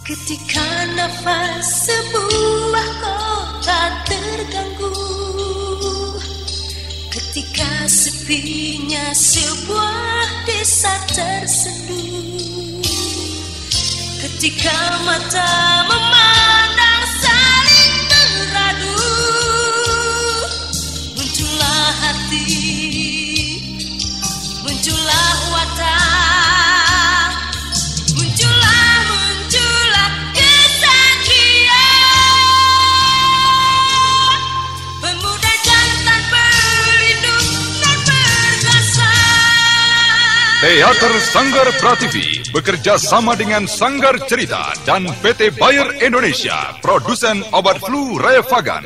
Ketika nafas sebuah kota terganggu, ketika sepinya sebuah desa tersenduh, ketika mata memandang saling beradu, muncullah hati, muncullah watak, Teater Sanggar Prativi bekerja sama dengan Sanggar Cerita dan PT Bayer Indonesia, produsen obat flu Revagan.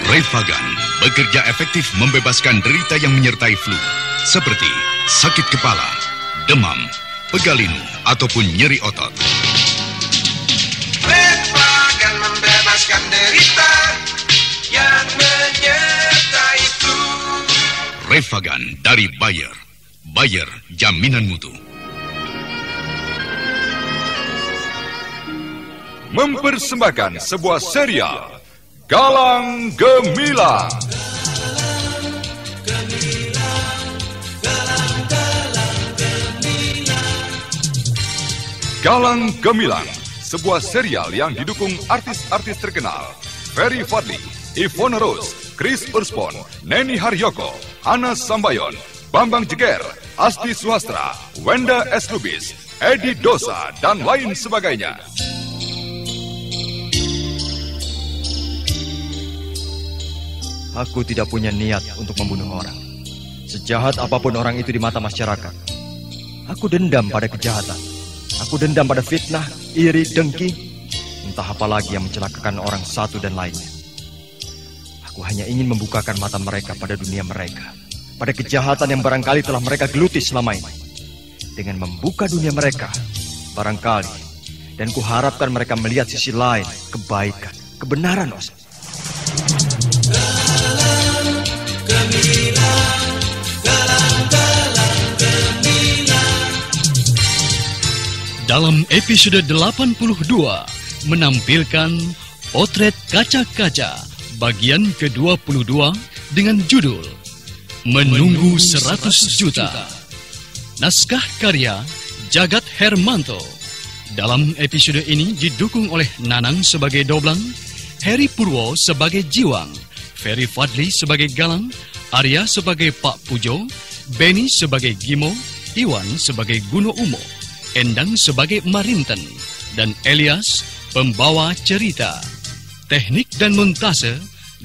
Revagan bekerja efektif membebaskan derita yang menyertai flu, seperti sakit kepala, demam, pegal linu, ataupun nyeri otot. Membebaskan derita yang menyertai flu. Revagan dari Bayer. Bayer, jaminan mutu. Mempersembahkan sebuah serial Galang Gemilang. Galang Gemilang, sebuah serial yang didukung artis-artis terkenal Ferry Fadli, Ivone Rose, Chris Urspon, Neni Haryoko, Ana Sambayon, Bambang Jeger, Asti Suhastra, Wenda S. Lubis, Edi Dosa, dan lain sebagainya. Aku tidak punya niat untuk membunuh orang. Sejahat apapun orang itu di mata masyarakat, aku dendam pada kejahatan. Aku dendam pada fitnah, iri, dengki, entah apa lagi yang mencelakakan orang satu dan lainnya. Aku hanya ingin membukakan mata mereka pada dunia mereka, pada kejahatan yang barangkali telah mereka geluti selama ini. Dengan membuka dunia mereka, barangkali, dan kuharapkan mereka melihat sisi lain, kebaikan, kebenaran, Os. Dalam episode 82 menampilkan Potret Kaca-Kaca bagian ke-22 dengan judul Menunggu 100 Juta. Naskah karya Jagat Hermanto. Dalam episode ini didukung oleh Nanang sebagai Doblang, Heri Purwo sebagai Jiwang, Ferry Fadli sebagai Galang, Arya sebagai Pak Pujo, Benny sebagai Gimo, Iwan sebagai Guno Umo, Endang sebagai Marinten, dan Elias pembawa cerita. Teknik dan montase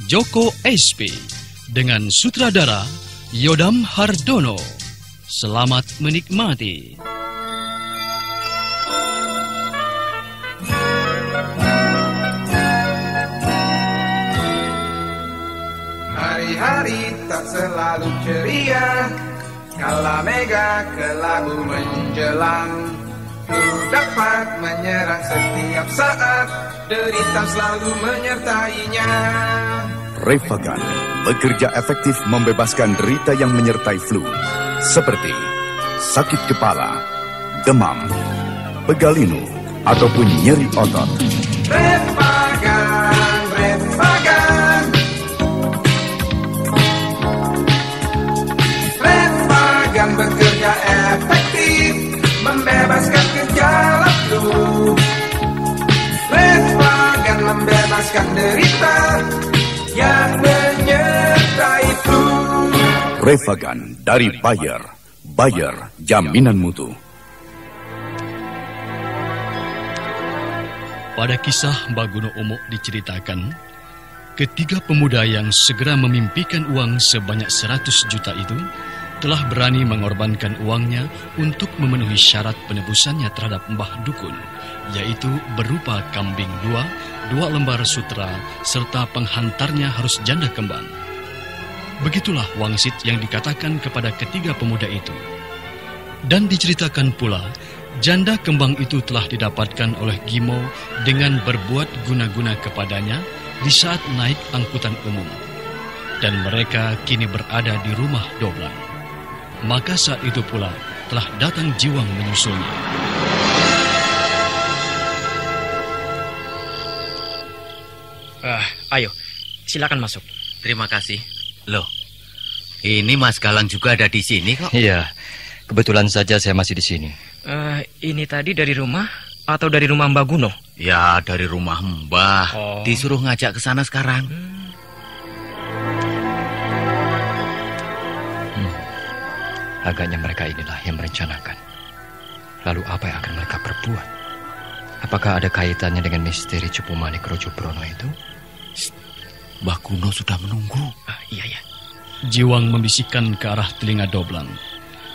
Joko SP dengan sutradara Yodam Hardono. Selamat menikmati. Hari-hari tak selalu ceria, kala mega kelabu menjelang. Flu dapat menyerang setiap saat, derita selalu menyertainya. Revagan bekerja efektif membebaskan derita yang menyertai flu, seperti sakit kepala, demam, pegal linu, ataupun nyeri otot. Revagan, Revagan. Revagan bekerja efektif membebaskan gejala flu. Revagan membebaskan derita yang menyertai flu. Revagan dari Bayer. Bayer, jaminan mutu. Pada kisah Baguno Umo diceritakan, ketiga pemuda yang segera memimpikan uang sebanyak 100 juta itu telah berani mengorbankan uangnya untuk memenuhi syarat penebusannya terhadap Mbah Dukun, yaitu berupa kambing 2 lembar sutra, serta penghantarnya harus janda kembang. Begitulah wangsit yang dikatakan kepada ketiga pemuda itu. Dan diceritakan pula, janda kembang itu telah didapatkan oleh Gimo dengan berbuat guna-guna kepadanya di saat naik angkutan umum. dan mereka kini berada di rumah Doblang. Maka saat itu pula telah datang Jiwang menyusulnya. Ayo, silakan masuk. Terima kasih. Loh, ini Mas Galang juga ada di sini kok? Iya, kebetulan saja saya masih di sini. Ini tadi dari rumah atau dari rumah Mbah Guno? Ya, dari rumah Mbah. Disuruh ngajak ke sana sekarang. Agaknya mereka inilah yang merencanakan. Lalu apa yang akan mereka perbuat? Apakah ada kaitannya dengan misteri Cupu Manik Rojo Brono itu? Mbah Guno sudah menunggu. Iya. Jiwang membisikkan ke arah telinga Doblang.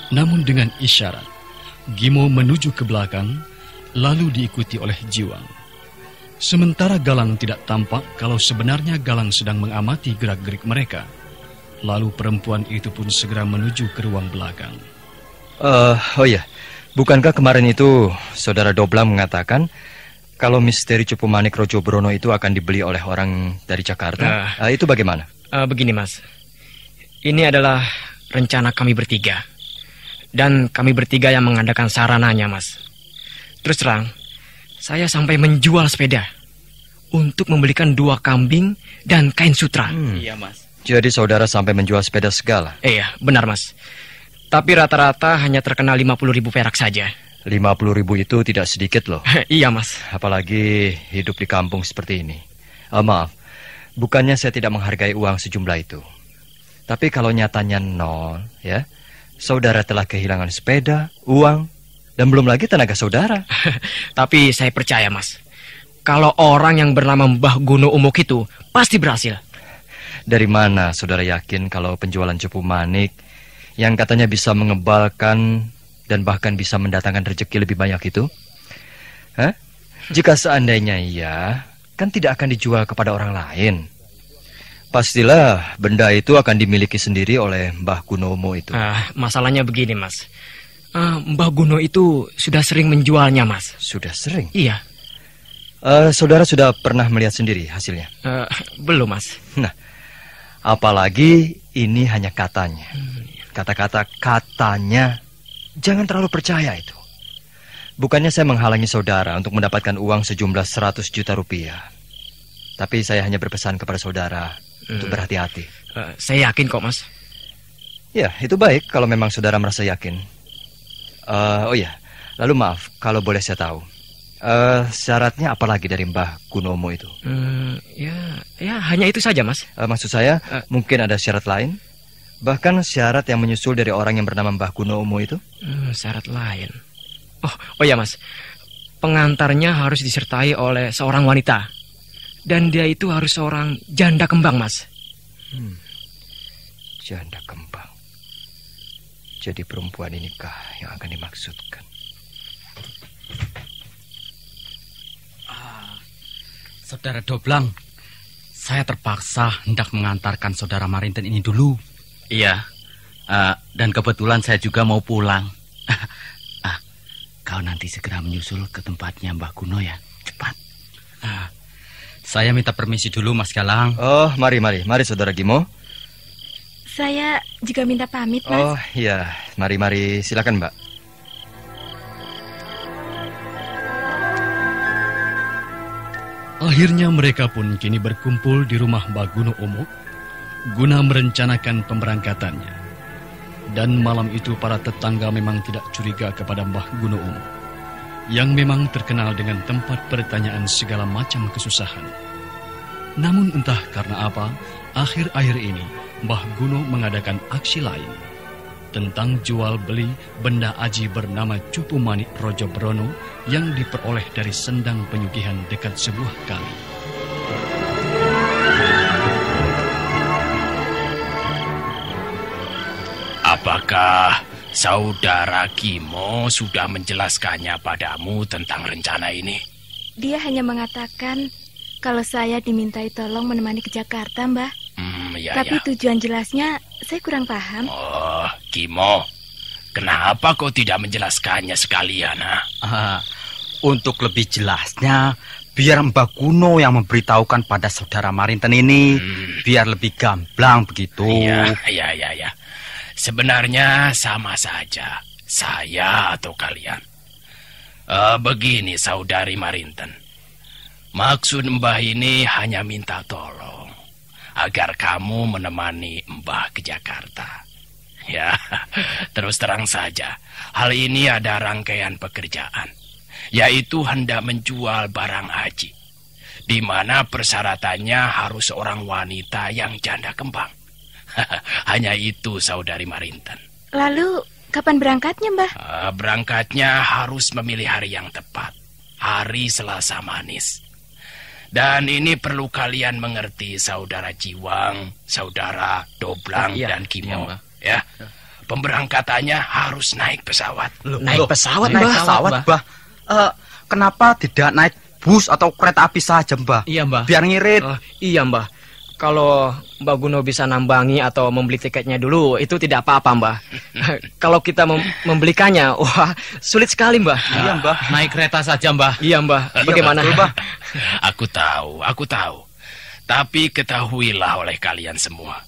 Namun dengan isyarat, Gimo menuju ke belakang, lalu diikuti oleh Jiwang. Sementara Galang tidak tampak kalau sebenarnya Galang sedang mengamati gerak-gerik mereka. Lalu perempuan itu pun segera menuju ke ruang belakang. Oh ya, bukankah kemarin itu saudara Doblang mengatakan kalau misteri Cupu Manik Rojo Brono itu akan dibeli oleh orang dari Jakarta? Itu bagaimana? Begini Mas, ini adalah rencana kami bertiga. Dan kami bertiga yang mengadakan sarananya Mas. Terus terang, saya sampai menjual sepeda untuk membelikan 2 kambing dan kain sutra. Iya Mas. Jadi saudara sampai menjual sepeda segala? Iya, benar Mas. Tapi rata-rata hanya terkena 50.000 perak saja. 50.000 itu tidak sedikit loh. Iya Mas. Apalagi hidup di kampung seperti ini. Maaf, bukannya saya tidak menghargai uang sejumlah itu. Tapi kalau nyatanya nol, ya, saudara telah kehilangan sepeda, uang, dan belum lagi tenaga saudara. Tapi saya percaya Mas, kalau orang yang bernama Mbah Guno Umuk itu pasti berhasil. Dari mana saudara yakin kalau penjualan Cupu Manik yang katanya bisa mengebalkan dan bahkan bisa mendatangkan rezeki lebih banyak itu? Jika seandainya iya, kan tidak akan dijual kepada orang lain. Pastilah benda itu akan dimiliki sendiri oleh Mbah Guno Umuk itu. Masalahnya begini Mas, Mbah Guno itu sudah sering menjualnya Mas. Sudah sering? Iya. Saudara sudah pernah melihat sendiri hasilnya? Belum Mas. Nah, apalagi ini hanya katanya. Kata-kata katanya, jangan terlalu percaya itu. Bukannya saya menghalangi saudara untuk mendapatkan uang sejumlah 100 juta rupiah. Tapi saya hanya berpesan kepada saudara untuk berhati-hati. Saya yakin kok Mas. Ya, itu baik kalau memang saudara merasa yakin. Oh ya, lalu maaf kalau boleh saya tahu. Syaratnya apa lagi dari Mbah Guno Umuk itu? Ya hanya itu saja Mas. Maksud saya mungkin ada syarat lain? Bahkan syarat yang menyusul dari orang yang bernama Mbah Guno Umuk itu? Syarat lain. Oh ya Mas, pengantarnya harus disertai oleh seorang wanita. Dan dia itu harus seorang janda kembang Mas. Janda kembang. Jadi perempuan inikah yang akan dimaksudkan? Saudara Doblang, saya terpaksa hendak mengantarkan saudara Marinten ini dulu. Iya, dan kebetulan saya juga mau pulang. Kau nanti segera menyusul ke tempatnya Mbah Guno ya, cepat. Saya minta permisi dulu Mas Galang. Oh, mari saudara Gimo. Saya juga minta pamit Mas. Oh iya, mari silakan Mbak. Akhirnya mereka pun kini berkumpul di rumah Mbah Guno Umuk guna merencanakan pemberangkatannya. Dan malam itu para tetangga memang tidak curiga kepada Mbah Guno Umuk, yang memang terkenal dengan tempat pertanyaan segala macam kesusahan. Namun entah karena apa, akhir-akhir ini Mbah Guno mengadakan aksi lain tentang jual beli benda aji bernama Cupu Manik Rojo Brono yang diperoleh dari sendang penyugihan dekat sebuah kali. Apakah saudara Gimo sudah menjelaskannya padamu tentang rencana ini? Dia hanya mengatakan kalau saya dimintai tolong menemani ke Jakarta, Mbah. Tapi tujuan jelasnya saya kurang paham. Oh, Gimo, kenapa kau tidak menjelaskannya sekalian? Untuk lebih jelasnya, biar Mbak Guno yang memberitahukan pada saudara Marinten ini, biar lebih gamblang begitu. Iya. Sebenarnya sama saja, saya atau kalian. Begini saudari Marinten, maksud Mbah ini hanya minta tolong agar kamu menemani Mbah ke Jakarta. Ya, terus terang saja, hal ini ada rangkaian pekerjaan, yaitu hendak menjual barang haji, di mana persyaratannya harus seorang wanita yang janda kembang. Hanya itu, saudari Marinten. Lalu, kapan berangkatnya, Mbah? Berangkatnya harus memilih hari yang tepat, hari Selasa Manis. Dan ini perlu kalian mengerti, saudara Jiwang, saudara Doblang, dan Kimo. Ya, pemberangkatannya harus naik pesawat. Naik pesawat, Mbah. Kenapa tidak naik bus atau kereta api saja, Mbah? Iya, Mbah. Biar ngirit. Iya, Mbah. Kalau Mbak Guno bisa nambangi atau membeli tiketnya dulu, itu tidak apa-apa, Mbah. Kalau kita membelikannya, wah, sulit sekali, Mbah. Iya, Mbah. Naik kereta saja, Mbah. Iya, Mbah. Bagaimana? Betul, Mbah. Aku tahu. Tapi ketahuilah oleh kalian semua,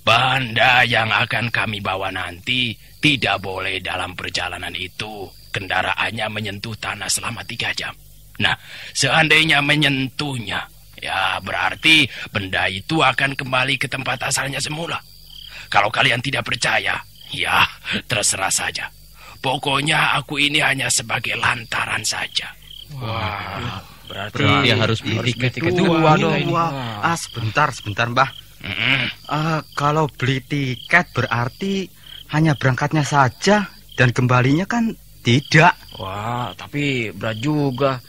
banda yang akan kami bawa nanti tidak boleh dalam perjalanan itu kendaraannya menyentuh tanah selama 3 jam. Nah, seandainya menyentuhnya, ya berarti benda itu akan kembali ke tempat asalnya semula. Kalau kalian tidak percaya, ya terserah saja. Pokoknya aku ini hanya sebagai lantaran saja. Wah, berarti harus beli tiket dua dong. Sebentar, Mbah. Kalau beli tiket berarti hanya berangkatnya saja dan kembalinya kan tidak. Wah, tapi berat juga.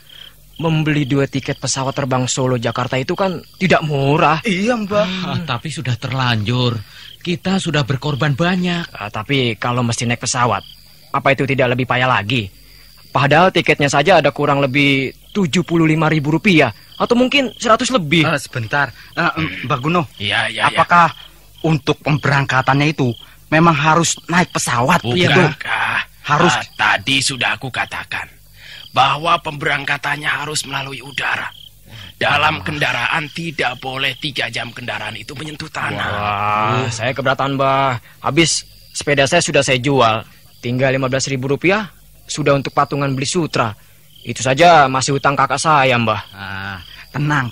Membeli 2 tiket pesawat terbang Solo Jakarta itu kan tidak murah. Iya, Mbah. Tapi sudah terlanjur. Kita sudah berkorban banyak. Tapi kalau mesti naik pesawat, apa itu tidak lebih payah lagi? Padahal tiketnya saja ada kurang lebih 75.000 rupiah. Atau mungkin 100 lebih. Sebentar, Mbak Guno. Iya. Apakah untuk pemberangkatannya itu memang harus naik pesawat? Bukankah? Harus. Tadi sudah aku katakan bahwa pemberangkatannya harus melalui udara. Dalam kendaraan tidak boleh 3 jam kendaraan itu menyentuh tanah. Wah, saya keberatan, Mbah. Habis sepeda saya sudah saya jual. Tinggal 15.000 rupiah sudah untuk patungan beli sutra. Itu saja masih hutang kakak saya, Mbah. Tenang.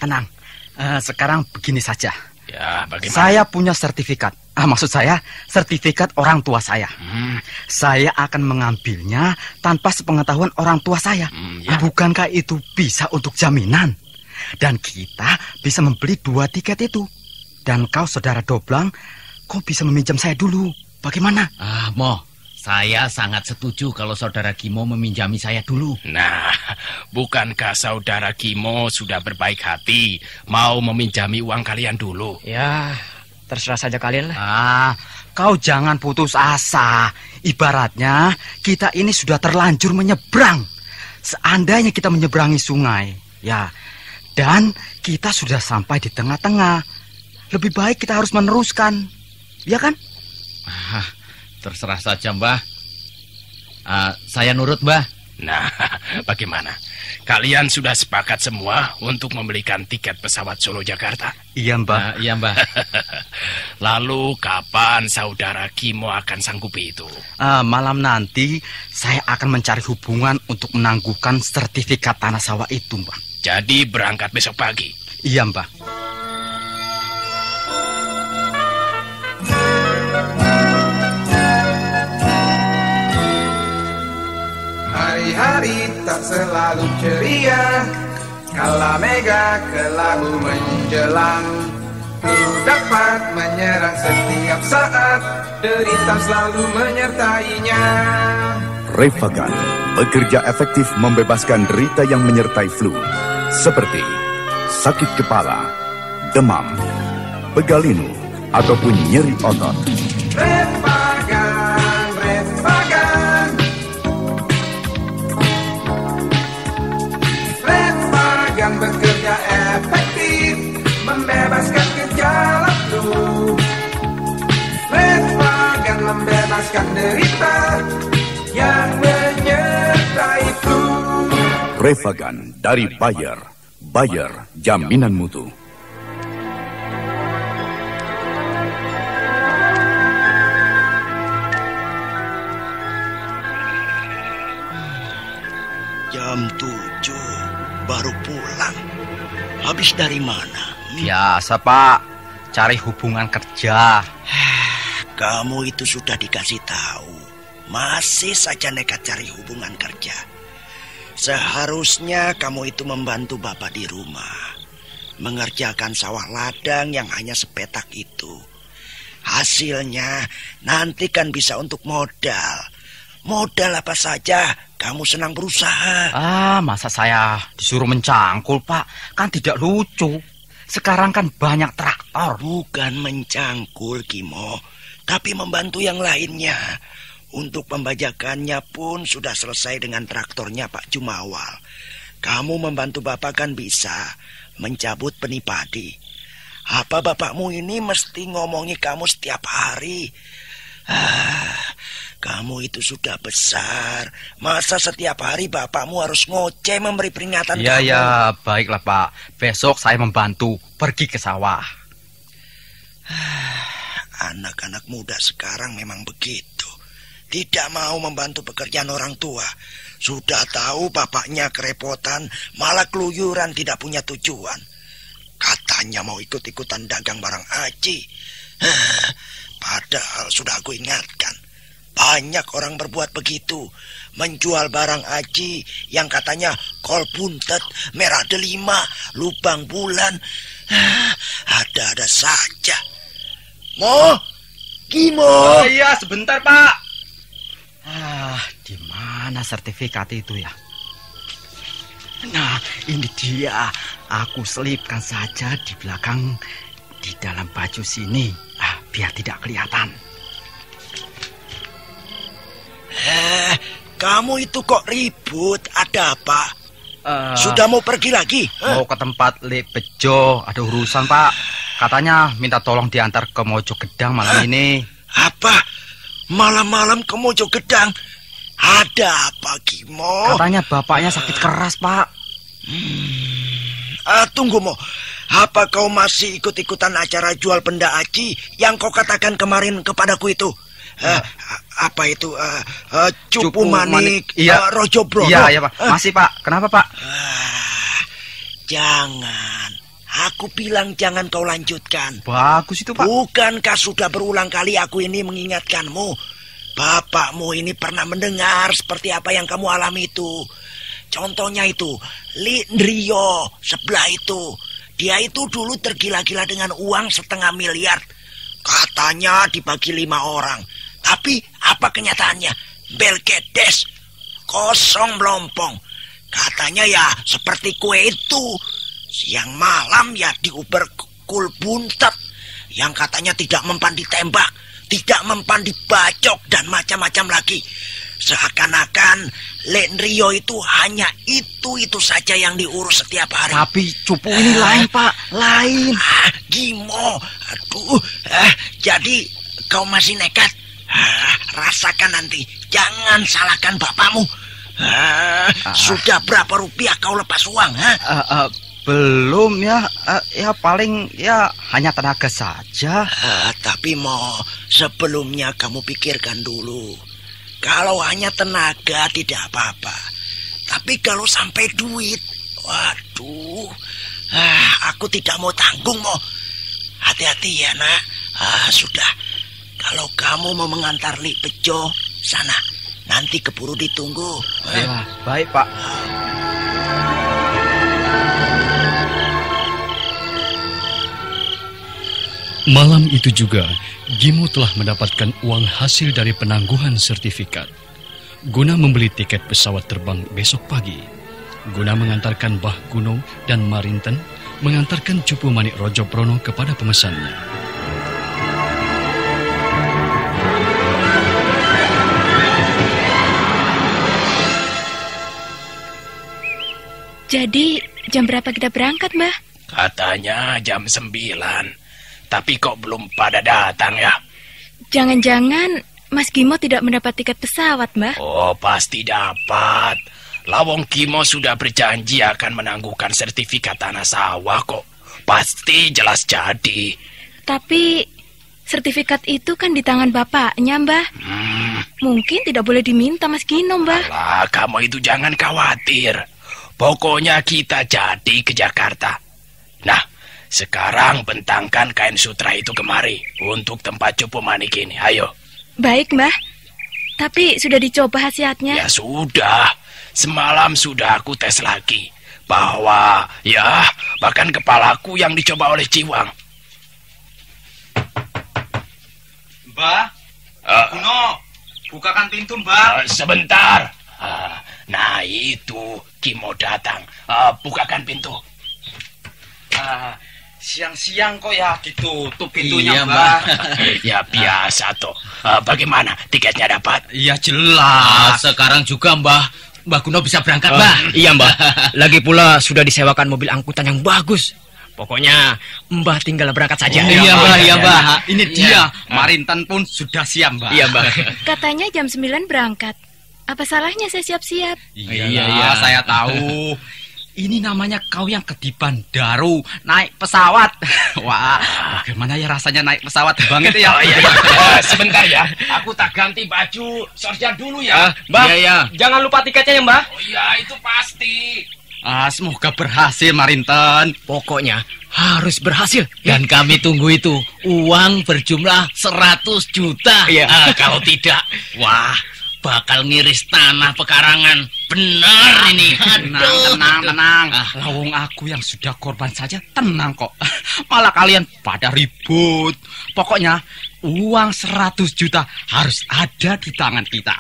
Sekarang begini saja. Ya, bagaimana? Saya punya sertifikat. Maksud saya, sertifikat orang tua saya. Saya akan mengambilnya tanpa sepengetahuan orang tua saya. Bukankah itu bisa untuk jaminan? Dan kita bisa membeli 2 tiket itu. Dan kau, saudara Doblang, kau bisa meminjam saya dulu. Bagaimana? Saya sangat setuju kalau saudara Kimo meminjami saya dulu. Nah, bukankah saudara Kimo sudah berbaik hati mau meminjami uang kalian dulu? Ya, terserah saja kalian lah. Kau jangan putus asa. Ibaratnya kita ini sudah terlanjur menyeberang. Seandainya kita menyeberangi sungai, ya, dan kita sudah sampai di tengah-tengah, lebih baik kita harus meneruskan, ya kan? Terserah saja, Mbah. Saya nurut, Mbah. Nah, bagaimana? Kalian sudah sepakat semua untuk membelikan tiket pesawat Solo Jakarta? Iya, Mbah. Iya, Mbah. Lalu kapan saudara Kimo akan sanggup itu? Malam nanti saya akan mencari hubungan untuk menangguhkan sertifikat tanah sawah itu, Mbah. Jadi berangkat besok pagi? Iya, Mbah. Hari-hari tak selalu ceria, kala mega kelabu menjelang. Ku dapat menyerang setiap saat, derita selalu menyertainya. Refagan bekerja efektif membebaskan derita yang menyertai flu, seperti sakit kepala, demam, pegalinu, ataupun nyeri otot. Refagan bekerja efektif, membebaskan gejala flu. Refagan membebaskan derita yang menyertai flu. Refagan dari Bayer, Bayer, jaminan mutu. Jam 7 baru pulang. Habis dari mana? Biasa, Pak. Cari hubungan kerja. Kamu itu sudah dikasih tahu. Masih saja nekat cari hubungan kerja. Seharusnya kamu itu membantu bapak di rumah. Mengerjakan sawah ladang yang hanya sepetak itu. Hasilnya nanti kan bisa untuk modal. Modal apa saja, kamu senang berusaha. Masa saya disuruh mencangkul, Pak? Kan tidak lucu. Sekarang kan banyak traktor. Bukan mencangkul, Kimo, tapi membantu yang lainnya. Untuk pembajakannya pun sudah selesai dengan traktornya Pak Jumawal. Kamu membantu bapak kan bisa mencabut benih padi. Apa bapakmu ini mesti ngomongi kamu setiap hari? Kamu itu sudah besar. Masa setiap hari bapakmu harus ngoceh memberi peringatan kamu? Ya, baiklah Pak. Besok saya membantu pergi ke sawah. Anak-anak muda sekarang memang begitu. Tidak mau membantu pekerjaan orang tua. Sudah tahu bapaknya kerepotan, malah keluyuran tidak punya tujuan. Katanya mau ikut-ikutan dagang barang aji. Padahal sudah aku ingatkan. Banyak orang berbuat begitu. Menjual barang aji yang katanya kol buntet, merah delima, lubang bulan. Ada-ada saja. Kimo. Iya, sebentar Pak. Di mana sertifikat itu ya? Nah, ini dia. Aku selipkan saja di belakang, di dalam baju sini. Biar tidak kelihatan. Kamu itu kok ribut? Ada apa? Sudah mau pergi lagi? Mau ke tempat Lek Bejo. Ada urusan, Pak. Katanya minta tolong diantar ke Mojogedang malam ini. Apa? Malam-malam ke Mojogedang? Ada apa, Kimo? Katanya bapaknya sakit keras, Pak. Tunggu, Mo. Apa kau masih ikut-ikutan acara jual benda aji yang kau katakan kemarin kepadaku itu? Apa itu? Cupu manik, iya. Rojo Brono? Iya, Pak. Masih, Pak. Kenapa, Pak? Jangan. Aku bilang jangan kau lanjutkan. Bagus itu, Pak. Bukankah sudah berulang kali aku ini mengingatkanmu? Bapakmu ini pernah mendengar seperti apa yang kamu alami itu. Contohnya itu, Lindrio sebelah itu. Dia itu dulu tergila-gila dengan uang 500 miliar. Katanya dibagi 5 orang. Tapi apa kenyataannya? Belkedes. Kosong melompong. Katanya ya seperti kue itu. Siang malam ya diuber kul buntet yang katanya tidak mempan ditembak, tidak mempan dibacok dan macam-macam lagi. Seakan-akan Lendrio itu hanya itu saja yang diurus setiap hari. Tapi cupu ini lain, Pak. Lain. Gimo. Aduh. Jadi kau masih nekat? Rasakan nanti. Jangan salahkan bapakmu. Sudah berapa rupiah kau lepas uang? Belum ya, paling ya hanya tenaga saja. Tapi sebelumnya kamu pikirkan dulu. Kalau hanya tenaga tidak apa-apa. Tapi kalau sampai duit, waduh, aku tidak mau tanggung, Hati-hati ya, Nak. Sudah, kalau kamu mau mengantar Li Bejo, sana. Nanti keburu ditunggu. Baik, Pak. Malam itu juga, Gimo telah mendapatkan uang hasil dari penangguhan sertifikat. Guna membeli tiket pesawat terbang besok pagi. Guna mengantarkan Bah Guno dan Marinten, mengantarkan Cupu Manik Rojo Brono kepada pemesannya. Jadi, jam berapa kita berangkat, Mbah? Katanya jam 9. Tapi kok belum pada datang ya? Jangan-jangan Mas Gimo tidak mendapat tiket pesawat, Mbah? Oh, pasti dapat. Lawong Kimo sudah berjanji akan menangguhkan sertifikat tanah sawah kok. Pasti jelas jadi. Tapi sertifikat itu kan di tangan bapaknya, Mbah. Mungkin tidak boleh diminta Mas Gino, Mbah. Alah, kamu itu jangan khawatir. Pokoknya kita jadi ke Jakarta. Nah, sekarang bentangkan kain sutra itu kemari untuk tempat cupu manik ini. Ayo. Baik, Mbah. Tapi sudah dicoba khasiatnya? Ya sudah. Semalam sudah aku tes lagi. Bahwa, ya, bahkan kepalaku yang dicoba oleh Ciwang. Mbah, Guno, bukakan pintu, Mbah. Sebentar. Nah, itu Kimo datang. Bukakan pintu. Siang-siang kok ya ditutup pintunya, Mbah. Ya biasa toh. Bagaimana tiketnya dapat? Ya jelas. Sekarang juga Mbah Guno bisa berangkat, Mbah. Iya, Mbah. Lagi pula sudah disewakan mobil angkutan yang bagus. Pokoknya Mbah tinggal berangkat saja. Iya, Mbah. Ini dia. Marinten pun sudah siap, Mbah. Iya, Mbah. Katanya jam 9 berangkat. Apa salahnya saya siap-siap? Iya, saya tahu. Ini namanya kau yang kediban daru naik pesawat. Wah, bagaimana ya rasanya naik pesawat terbang itu ya? Sebentar ya, aku tak ganti baju sarjan dulu ya. Mbah, jangan lupa tiketnya ya, Mbah. Oh iya, itu pasti. Semoga berhasil, Marinten. Pokoknya harus berhasil. Dan kami tunggu itu uang berjumlah 100 juta. Kalau tidak, wah, bakal ngiris tanah pekarangan. Benar ini. Tenang. Lawong aku yang sudah korban saja tenang kok. Malah kalian pada ribut. Pokoknya uang 100 juta harus ada di tangan kita.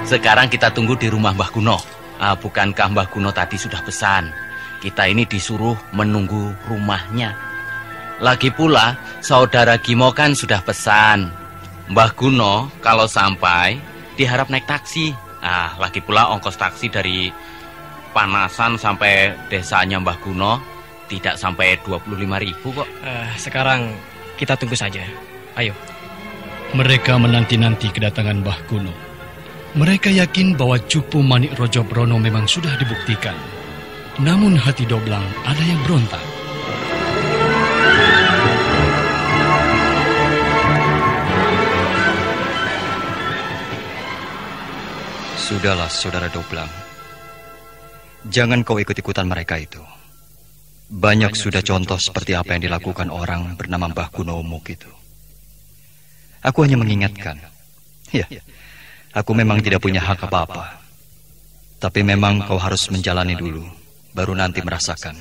Sekarang kita tunggu di rumah Mbah Guno. Bukankah Mbah Guno tadi sudah pesan? Kita ini disuruh menunggu rumahnya. Lagi pula, saudara Gimo kan sudah pesan. Mbah Guno kalau sampai diharap naik taksi. Lagi pula ongkos taksi dari Panasan sampai desanya Mbah Guno tidak sampai 25.000 kok. Sekarang kita tunggu saja. Ayo. Mereka menanti-nanti kedatangan Mbah Guno. Mereka yakin bahwa cupu Manik Rojo Brono memang sudah dibuktikan. Namun hati Doblang ada yang berontak. Sudahlah, Saudara Doblang. Jangan kau ikut-ikutan mereka itu. Banyak sudah contoh seperti apa yang dilakukan orang bernama Mbah Guno Umuk itu. Aku hanya mengingatkan. Ya, aku memang tidak punya hak apa-apa. Tapi memang kau harus menjalani dulu, baru nanti merasakan.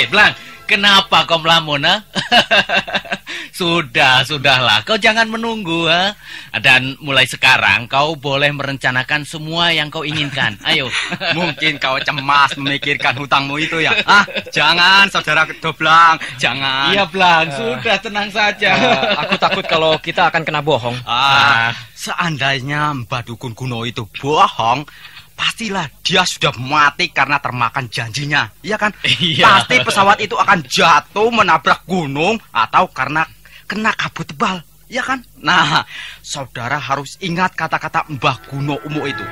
Blang, kenapa kau melamun, ha? Sudahlah, kau jangan menunggu, ha? Dan mulai sekarang kau boleh merencanakan semua yang kau inginkan. Ayo. Mungkin kau cemas memikirkan hutangmu itu ya. Jangan, Saudara Doblang, jangan. Iya, Blang, sudah tenang saja. Aku takut kalau kita akan kena bohong. Seandainya Mbah Dukun Guno itu bohong, pastilah dia sudah mati karena termakan janjinya. Iya kan? Iya. Pasti pesawat itu akan jatuh menabrak gunung atau karena kena kabut tebal. Iya kan? Nah, saudara harus ingat kata-kata Mbah Guno Umuk itu.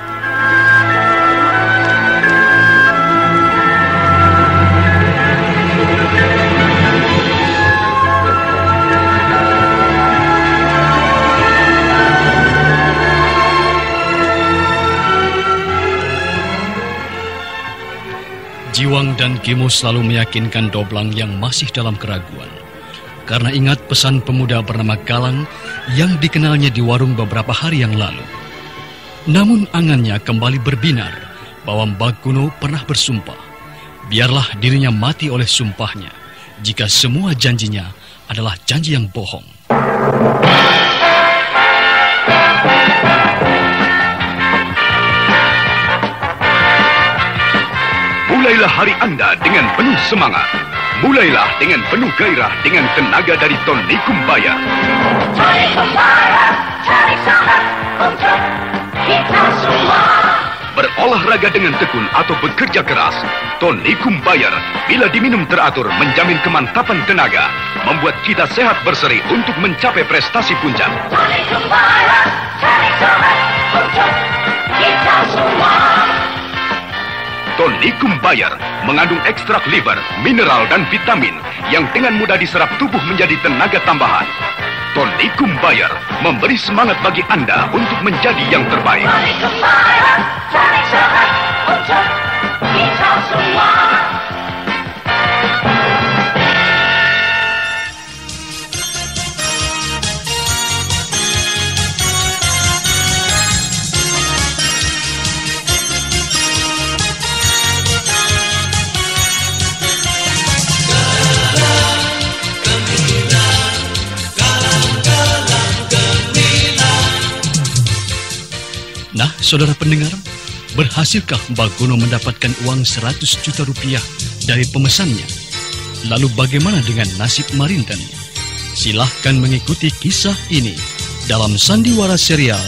Jiwang dan Gimo selalu meyakinkan Doblang yang masih dalam keraguan. Karena ingat pesan pemuda bernama Galang yang dikenalnya di warung beberapa hari yang lalu. Namun angannya kembali berbinar bahwa Mbah Guno pernah bersumpah. Biarlah dirinya mati oleh sumpahnya jika semua janjinya adalah janji yang bohong. Mulailah hari Anda dengan penuh semangat. Mulailah dengan penuh gairah dengan tenaga dari Tonikum Bayar. Tonikum Bayar, cari sangat untuk kita semua. Berolahraga dengan tekun atau bekerja keras, Tonikum Bayar bila diminum teratur menjamin kemantapan tenaga, membuat kita sehat berseri untuk mencapai prestasi puncak. Tonikum Bayar, cari sangat untuk kita semua. Tonikum Bayar mengandung ekstrak liver, mineral dan vitamin yang dengan mudah diserap tubuh menjadi tenaga tambahan. Tonikum Bayar memberi semangat bagi Anda untuk menjadi yang terbaik. Tonikum Bayar, cari sehat untuk kita semua. Nah, saudara pendengar, berhasilkah Mbak Gono mendapatkan uang 100 juta rupiah dari pemesannya? Lalu bagaimana dengan nasib Marinten? Silahkan mengikuti kisah ini dalam sandiwara serial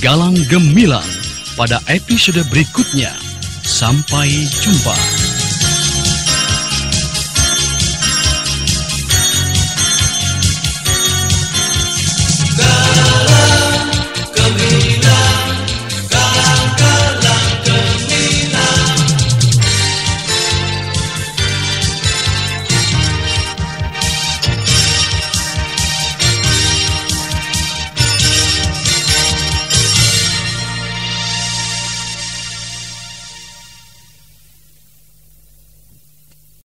Galang Gemilang pada episode berikutnya. Sampai jumpa.